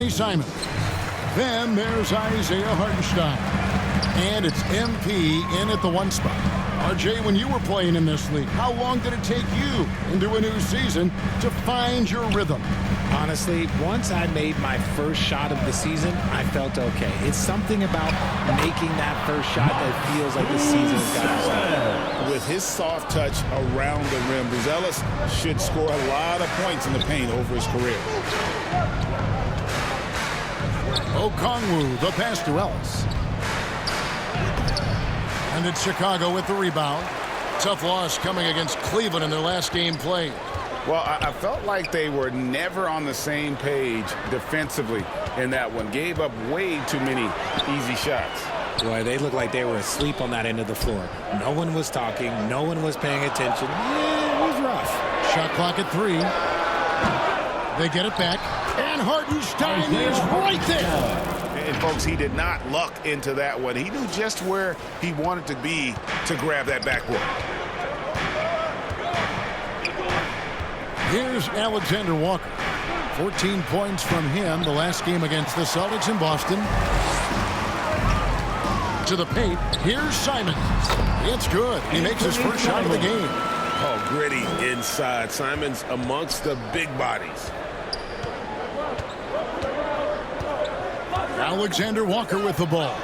Simon. Then there's Isaiah Hartenstein. And it's MP in at the 1 spot. RJ, when you were playing in this league, how long did it take you into a new season to find your rhythm? Honestly, once I made my first shot of the season, I felt okay. It's something about making that first shot that feels like the season has got to start. With his soft touch around the rim, Buzelis should score a lot of points in the paint over his career. Okongwu, the pass to Ellis. And it's Chicago with the rebound. Tough loss coming against Cleveland in their last game played. Well, I felt like they were never on the same page defensively in that one. Gave up way too many easy shots. Boy, they looked like they were asleep on that end of the floor. No one was talking. No one was paying attention. Yeah, it was rough. Shot clock at 3. They get it back. And Hartenstein is right there. And, folks, he did not luck into that one. He knew just where he wanted to be to grab that backboard. Here's Alexander Walker. 14 points from him the last game against the Celtics in Boston. To the paint. Here's Simon. It's good. He makes his first shot of the game. Oh, gritty inside. Simon's amongst the big bodies. Alexander Walker with the ball.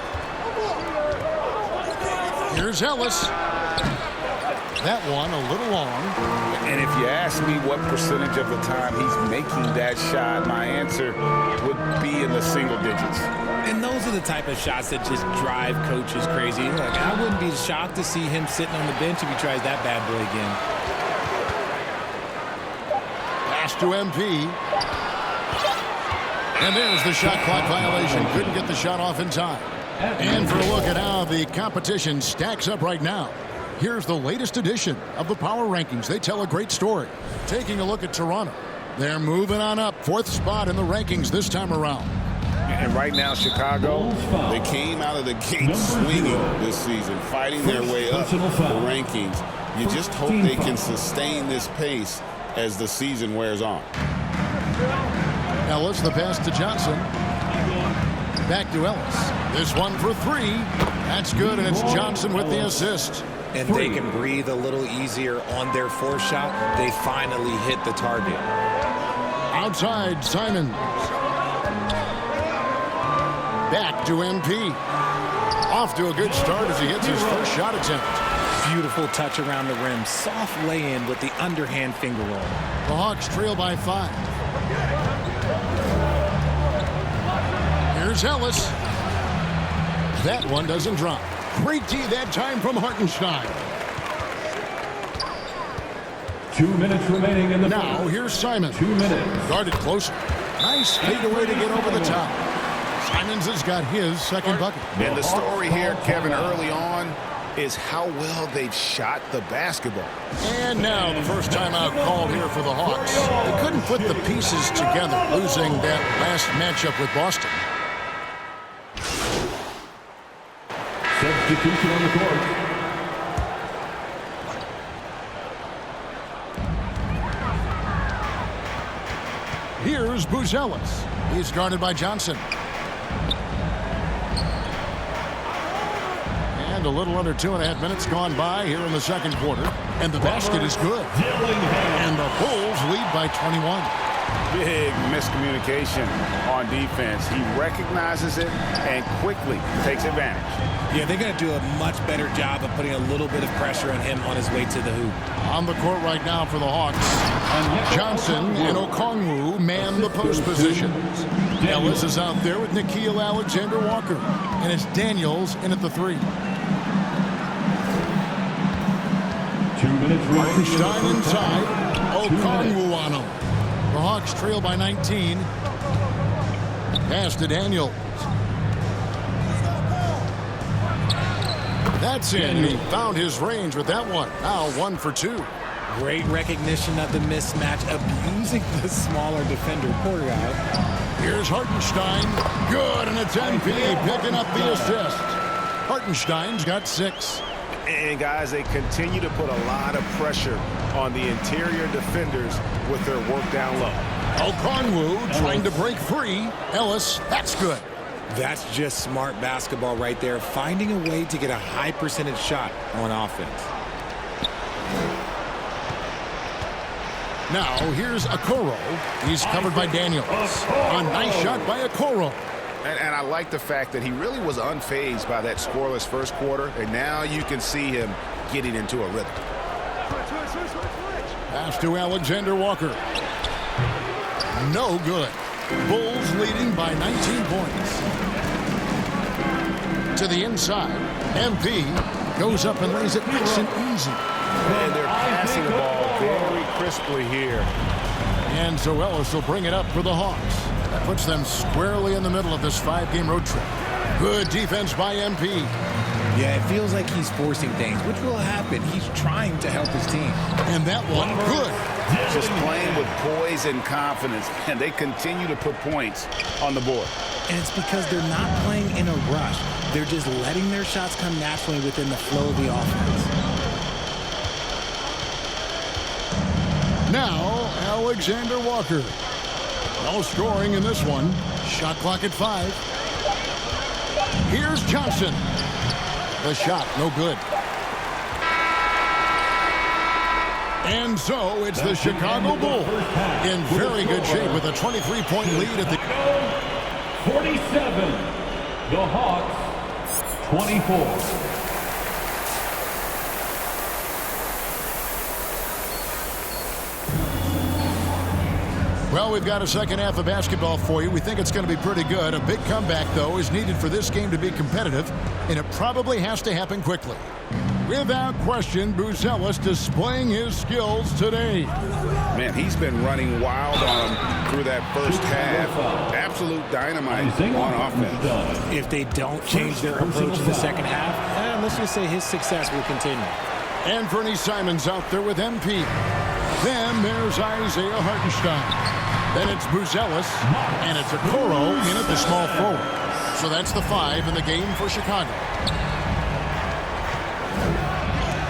Here's Ellis. That one a little long. And if you ask me what percentage of the time he's making that shot, my answer would be in the single digits. And those are the type of shots that just drive coaches crazy. Look, I wouldn't be shocked to see him sitting on the bench if he tries that bad boy again. Pass to MP. And there's the shot clock violation. Couldn't get the shot off in time. And for a look at how the competition stacks up right now, here's the latest edition of the Power Rankings. They tell a great story. Taking a look at Toronto. They're moving on up. 4th spot in the rankings this time around. And right now, Chicago, they came out of the gate swinging this season, fighting their way up the rankings. You just hope they can sustain this pace as the season wears on. Ellis, the pass to Johnson. Back to Ellis. This one for 3. That's good, and it's Johnson with the assist. And they can breathe a little easier on their 4th shot. They finally hit the target. Outside, Simon. Back to MP. Off to a good start as he hits his first shot attempt. Beautiful touch around the rim. Soft lay-in with the underhand finger roll. The Hawks trail by 5. Here's Ellis. That one doesn't drop. Great D that time from Hartenstein. 2 minutes remaining in the Now here's Simon. 2 minutes. Guarded closer. Nice fadeaway to get over the top. Simons has got his second bucket. And the story here, Kevin, early on is how well they've shot the basketball. And now the first timeout called here for the Hawks. They couldn't put the pieces together, losing that last matchup with Boston. Substitution on the court. Here's Buzelis. He's guarded by Johnson. And a little under 2.5 minutes gone by here in the second quarter. And the basket is good. And the Bulls lead by 21. Big miscommunication on defense. He recognizes it and quickly takes advantage. Yeah, they're going to do a much better job of putting a little bit of pressure on him on his way to the hoop. On the court right now for the Hawks. Johnson and Okongwu man the post positions. Ellis is out there with Nickeil Alexander-Walker. And it's Daniels in at the 3. 2 minutes remaining. Stein inside. Okongwu on him. The Hawks trail by 19. Pass to Daniels. That's in. He found his range with that one. Now 1 for 2. Great recognition of the mismatch, abusing the smaller defender. Poor guy. Here's Hartenstein. Good, and it's MP picking up the assist. Hartenstein's got 6. And, guys, they continue to put a lot of pressure on the interior defenders with their work down low. Okongwu trying to break free. Ellis, that's good. That's just smart basketball right there, finding a way to get a high percentage shot on offense. Now here's Okoro. He's covered by Daniels. A nice shot by Okoro. And I like the fact that he really was unfazed by that scoreless first quarter, and now you can see him getting into a rhythm. Pass to Alexander Walker. No good. Bulls leading by 19 points. To the inside. MP goes up and lays it nice and easy. And they're passing the ball very crisply here. And so Ellis will bring it up for the Hawks. That puts them squarely in the middle of this 5-game road trip. Good defense by MP. Yeah, it feels like he's forcing things, which will happen. He's trying to help his team. And that one, good. Just playing with poise and confidence, and they continue to put points on the board. And it's because they're not playing in a rush. They're just letting their shots come naturally within the flow of the offense. Now, Alexander Walker. No scoring in this one. Shot clock at 5. Here's Johnson. The shot, no good. And so it's the Chicago Bulls in very good shape with a 23-point lead at the 47. The Hawks, 24. Well, we've got a second half of basketball for you. We think it's going to be pretty good. A big comeback, though, is needed for this game to be competitive, and it probably has to happen quickly. Without question, Buzelis displaying his skills today. Man, he's been running wild on them through that first half. Absolute dynamite on offense. If they don't change their approach in the second half, let's just say his success will continue. Anthony Simons out there with MP. Then there's Isaiah Hartenstein. Then it's Buzelis, and it's Okoro in at the small forward. So that's the 5 in the game for Chicago.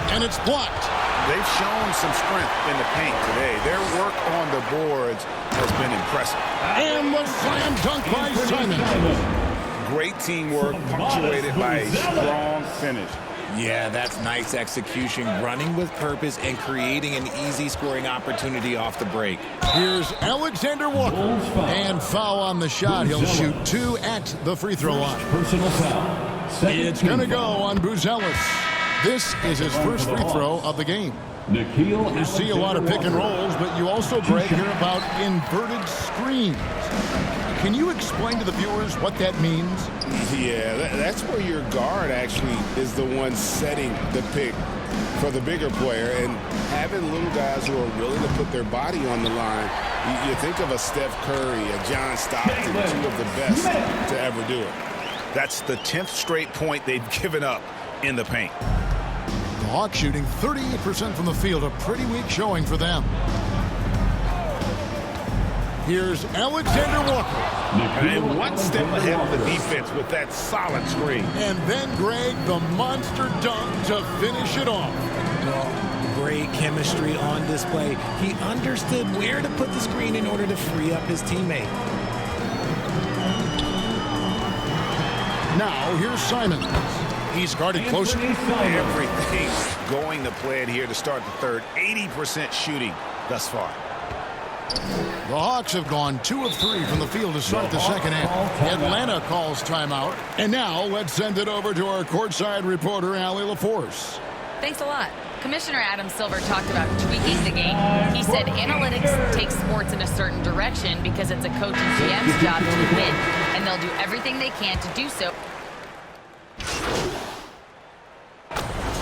And it's blocked. They've shown some strength in the paint today. Their work on the boards has been impressive. And the slam dunk by Simons. Great teamwork punctuated by a strong finish. Yeah, that's nice execution, running with purpose and creating an easy scoring opportunity off the break. Here's Alexander Walker. And foul on the shot. He'll shoot 2 at the free throw line. Personal foul. It's going to go on Buzelis. This is his first free throw of the game. You see a lot of pick and rolls, but you also, Greg, hear about inverted screens. Can you explain to the viewers what that means? Yeah, that's where your guard actually is the one setting the pick for the bigger player, and having little guys who are willing to put their body on the line. You think of a Steph Curry, a John Stockton, 2 of the best to ever do it. That's the 10th straight point they've given up in the paint. The Hawks shooting 38% from the field, a pretty weak showing for them. Here's Alexander Walker. And one step ahead of the defense with that solid screen. And then, Greg, the monster dunk to finish it off. Well, great chemistry on display. He understood where to put the screen in order to free up his teammate. Now, here's Simons. He's guarded close. Everything's going to plan here to start the third. 80% shooting thus far. The Hawks have gone 2 of 3 from the field to start the second half. Atlanta calls timeout. And now let's send it over to our courtside reporter, Allie LaForce. Thanks a lot. Commissioner Adam Silver talked about tweaking the game. He said analytics takes sports in a certain direction because it's a coach and GM's job to win, and they'll do everything they can to do so.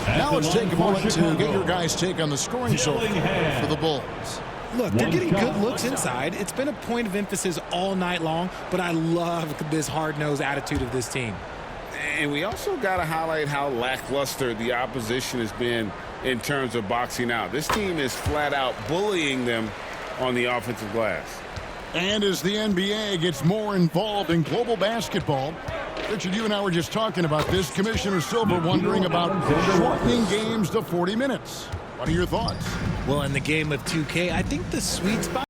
Now let's take a moment to get your guys' take on the scoring so far for the Bulls. Look, they're getting good looks inside. It's been a point of emphasis all night long, but I love this hard-nosed attitude of this team. And we also got to highlight how lackluster the opposition has been in terms of boxing out. This team is flat out bullying them on the offensive glass. And as the NBA gets more involved in global basketball, Richard, you and I were just talking about this. Commissioner Silver wondering about shortening games to 40 minutes. What are your thoughts? Well, in the game of 2K, I think the sweet spot